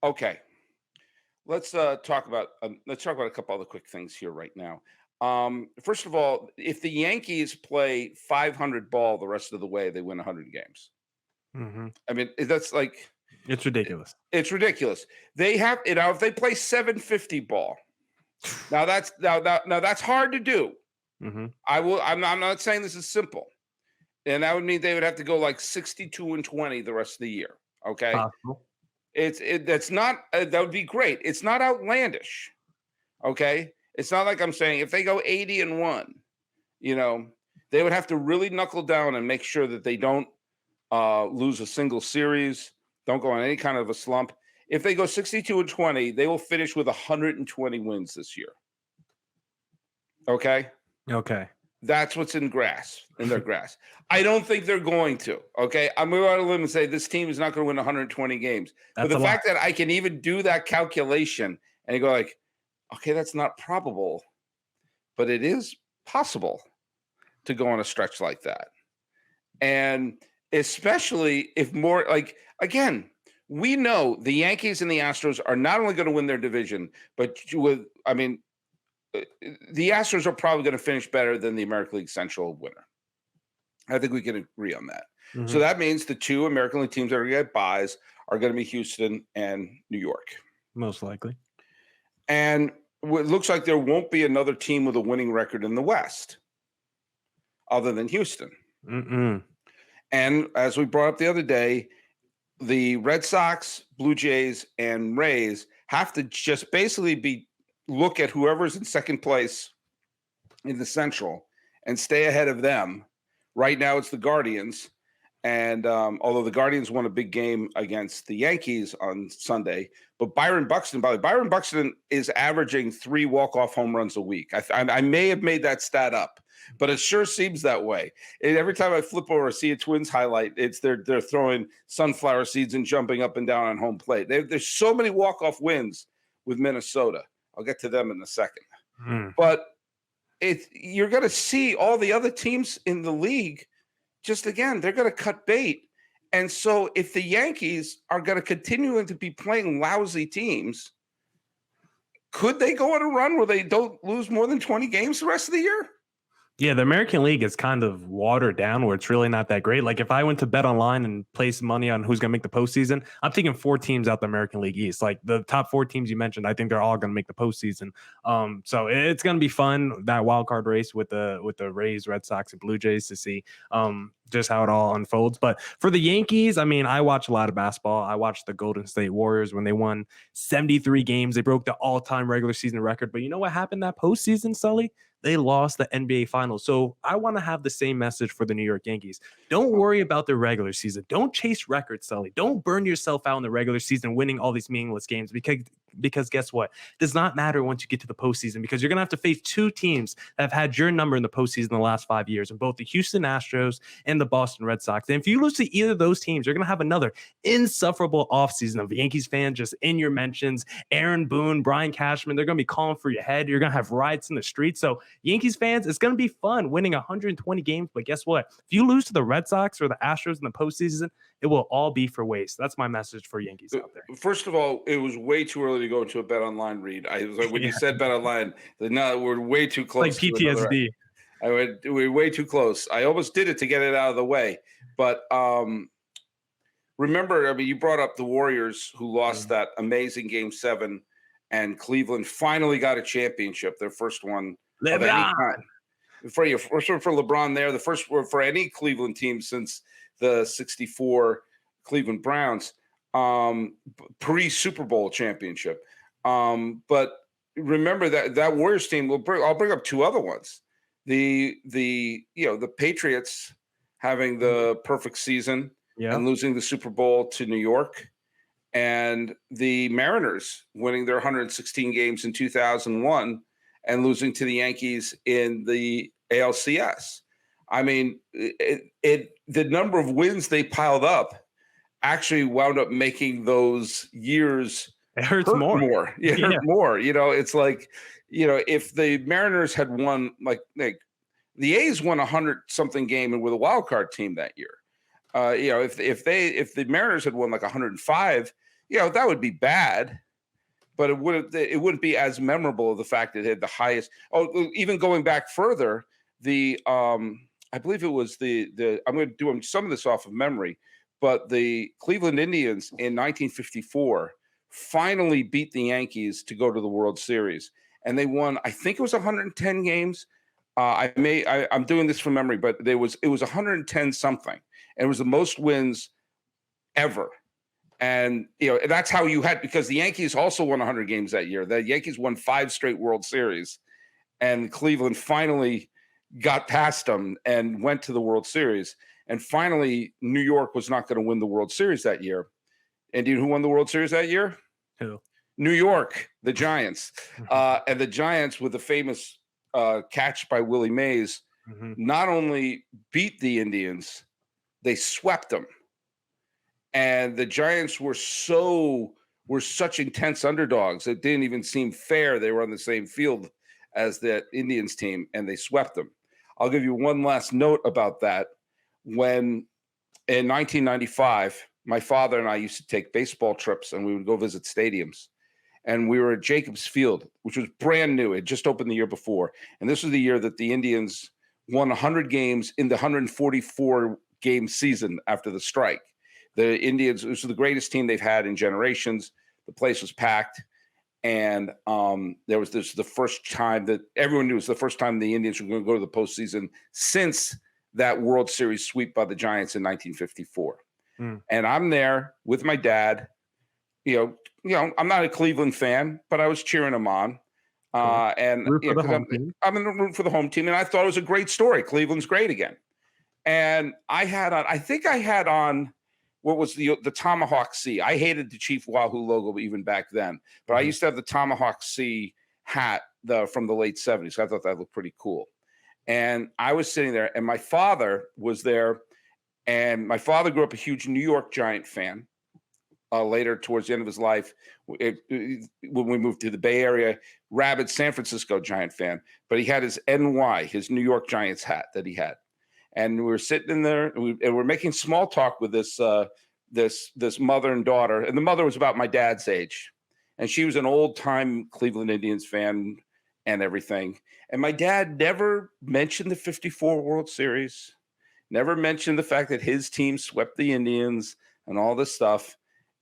Okay. Let's talk about a couple other quick things here right now. First of all, if the Yankees play 500 ball the rest of the way, they win 100 games. Hmm. I mean, that's like It's ridiculous. it's ridiculous. They have if they play 750 ball. Now that's hard to do. Hmm. I'm not saying this is simple. And that would mean they would have to go like 62-20 the rest of the year. Okay. Possible. That's not that would be great. It's not outlandish. Okay. It's not like I'm saying if they go 80-1, you know, they would have to really knuckle down and make sure that they don't lose a single series, don't go on any kind of a slump. If they go 62-20, they will finish with 120 wins this year. Okay. Okay. That's what's in their grass. I don't think they're going to. Okay. I'm going to go out on a limb and say this team is not going to win 120 games. But That's the a lot. fact that I can even do that calculation and you go like, okay, that's not probable, but it is possible to go on a stretch like that. And especially if more like again, we know the Yankees and the Astros are not only going to win their division, but the Astros are probably going to finish better than the American League Central winner. I think we can agree on that. So Hmm. that means the two American League teams that are going to get buys are going to be Houston and New York. Most likely. And it looks like there won't be another team with a winning record in the West other than Houston. Mm-mm. And as we brought up the other day, the Red Sox, Blue Jays, and Rays have to just basically look at whoever's in second place in the Central and stay ahead of them. Right now, it's the Guardians, and although the Guardians won a big game against the Yankees on Sunday, but Byron Buxton is averaging 3 walk-off home runs a week. I may have made that stat up, but it sure seems that way. And every time I flip over, see a Twins highlight, it's they're throwing sunflower seeds and jumping up and down on home plate. There's so many walk-off wins with Minnesota. I'll get to them in a second. Mm. But you're going to see all the other teams in the league just again, they're going to cut bait. And so if the Yankees are going to continue to be playing lousy teams, could they go on a run where they don't lose more than 20 games the rest of the year? Yeah, the American League is kind of watered down where it's really not that great. Like if I went to bet online and place money on who's going to make the postseason, I'm taking 4 teams out the American League East. Like the top 4 teams you mentioned, I think they're all going to make the postseason. So it's going to be fun, that wild card race with the Rays, Red Sox, and Blue Jays to see just how it all unfolds. But for the Yankees, I mean, I watch a lot of basketball. I watched the Golden State Warriors when they won 73 games. They broke the all-time regular season record. But you know what happened that postseason, Sully? They lost the NBA Finals. So I want to have the same message for the New York Yankees. Don't worry about the regular season. Don't chase records, Sully. Don't burn yourself out in the regular season winning all these meaningless games because guess what? It does not matter once you get to the postseason because you're going to have to face 2 teams that have had your number in the postseason in the last 5 years, and both the Houston Astros and the Boston Red Sox. And if you lose to either of those teams, you're going to have another insufferable offseason of Yankees fans just in your mentions. Aaron Boone, Brian Cashman, they're going to be calling for your head. You're going to have riots in the streets. So Yankees fans, it's going to be fun winning 120 games. But guess what? If you lose to the Red Sox or the Astros in the postseason, it will all be for waste. That's my message for Yankees out there. First of all, it was way too early to go into a bet online read. I was like, when you Yeah. said bet online, no, we're way too close. Like PTSD. We're way too close. I almost did it to get it out of the way. But remember, I mean, you brought up the Warriors who lost that amazing Game 7, and Cleveland finally got a championship, their first one of any kind. For LeBron there, the first for any Cleveland team since the 64 Cleveland Browns pre-Super Bowl championship. But remember that Warriors team, I'll bring up 2 other ones. The Patriots having the perfect season and losing the Super Bowl to New York, and the Mariners winning their 116 games in 2001 and losing to the Yankees in the ALCS. I mean, the number of wins they piled up actually wound up making those years It hurts hurt more. more. It hurt more. It's like, if the Mariners had won, like the A's won 100-something game and with a wild card team that year. If the Mariners had won like 105, that would be bad, but it wouldn't be as memorable of the fact that it had the highest. Oh, even going back further, I believe it was the I'm going to do some of this off of memory, but the Cleveland Indians in 1954 finally beat the Yankees to go to the World Series, and they won. I think it was 110 games. I'm doing this from memory, but it was 110 something, and it was the most wins ever. And that's how you had, because the Yankees also won 100 games that year. The Yankees won 5 straight World Series, and Cleveland finally got past them and went to the World Series. And finally, New York was not going to win the World Series that year. And do you know who won the World Series that year? Who? New York, the Giants. And the Giants, with the famous catch by Willie Mays, not only beat the Indians, they swept them. And the Giants were such intense underdogs. It didn't even seem fair. They were on the same field as the Indians team, and they swept them. I'll give you one last note about that. When in 1995, my father and I used to take baseball trips, and we would go visit stadiums. And we were at Jacobs Field, which was brand new. It just opened the year before. And this was the year that the Indians won 100 games in the 144 game season after the strike. The Indians, this was the greatest team they've had in generations. The place was packed. And this was the first time that everyone knew it was the first time the Indians were going to go to the postseason since that World Series sweep by the Giants in 1954. And I'm there with my dad. I'm not a Cleveland fan, but I was cheering him on. And root for the home team. I'm in the root for the home team, and I thought it was a great story. Cleveland's great again. And I think I had on what was the Tomahawk C. I hated the Chief Wahoo logo even back then, but I used to have the Tomahawk C hat from the late 70s. I thought that looked pretty cool. And I was sitting there, and my father was there, and my father grew up a huge New York Giant fan. Later, towards the end of his life, when we moved to the Bay Area, rabid San Francisco Giant fan. But he had his NY, his New York Giants hat that he had. And we were sitting in there, and we're making small talk with this mother and daughter. And the mother was about my dad's age. And she was an old-time Cleveland Indians fan and everything. And my dad never mentioned the 54 World Series, never mentioned the fact that his team swept the Indians and all this stuff.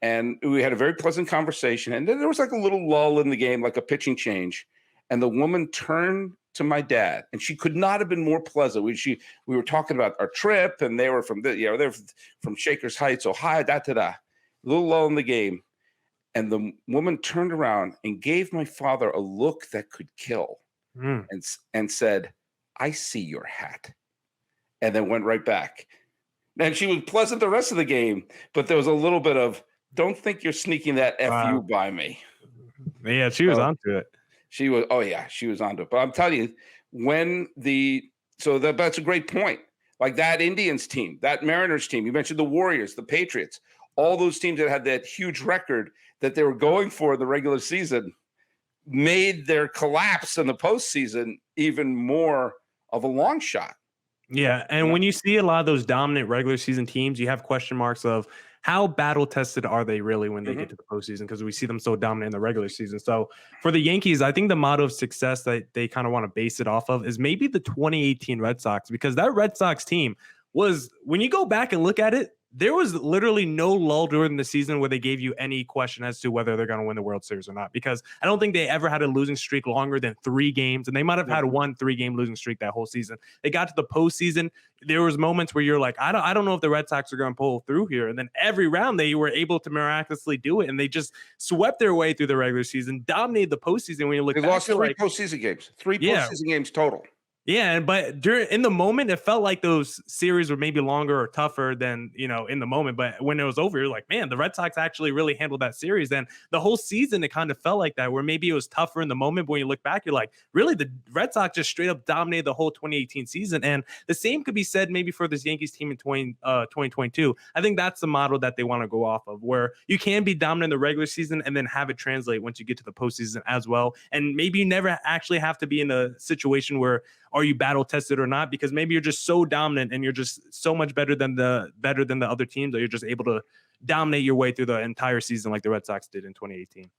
And we had a very pleasant conversation. And then there was like a little lull in the game, like a pitching change. And the woman turned to my dad, and she could not have been more pleasant. We were talking about our trip, and they were they're from Shakers Heights, Ohio, A little lull in the game. And the woman turned around and gave my father a look that could kill, and said, "I see your hat," and then went right back. And she was pleasant the rest of the game, but there was a little bit of, "Don't think you're sneaking that FU by me." Yeah, she was onto it. She was onto it. But I'm telling you, that's a great point. Like that Indians team, that Mariners team, you mentioned the Warriors, the Patriots, all those teams that had that huge record that they were going for in the regular season made their collapse in the postseason even more of a long shot. Yeah, and when you see a lot of those dominant regular season teams, you have question marks of how battle tested are they really when they get to the postseason, because we see them so dominant in the regular season. So for the Yankees, I think the motto of success that they kind of want to base it off of is maybe the 2018 Red Sox, because that Red Sox team was, when you go back and look at it, there was literally no lull during the season where they gave you any question as to whether they're going to win the World Series or not, because I don't think they ever had a losing streak longer than 3 games, and they might have had one 3-game losing streak that whole season. They got to the postseason. There was moments where you're like, I don't know if the Red Sox are going to pull through here, and then every round they were able to miraculously do it, and they just swept their way through the regular season, dominated the postseason. When you look, they lost 3 postseason games, postseason games total. Yeah, but in the moment, it felt like those series were maybe longer or tougher than, in the moment. But when it was over, you're like, man, the Red Sox actually really handled that series. And the whole season, it kind of felt like that, where maybe it was tougher in the moment. But when you look back, you're like, really, the Red Sox just straight up dominated the whole 2018 season. And the same could be said maybe for this Yankees team in 2022. I think that's the model that they want to go off of, where you can be dominant in the regular season and then have it translate once you get to the postseason as well. And maybe you never actually have to be in a situation where, are you battle tested or not? Because maybe you're just so dominant and you're just so much better than the other teams that you're just able to dominate your way through the entire season like the Red Sox did in 2018.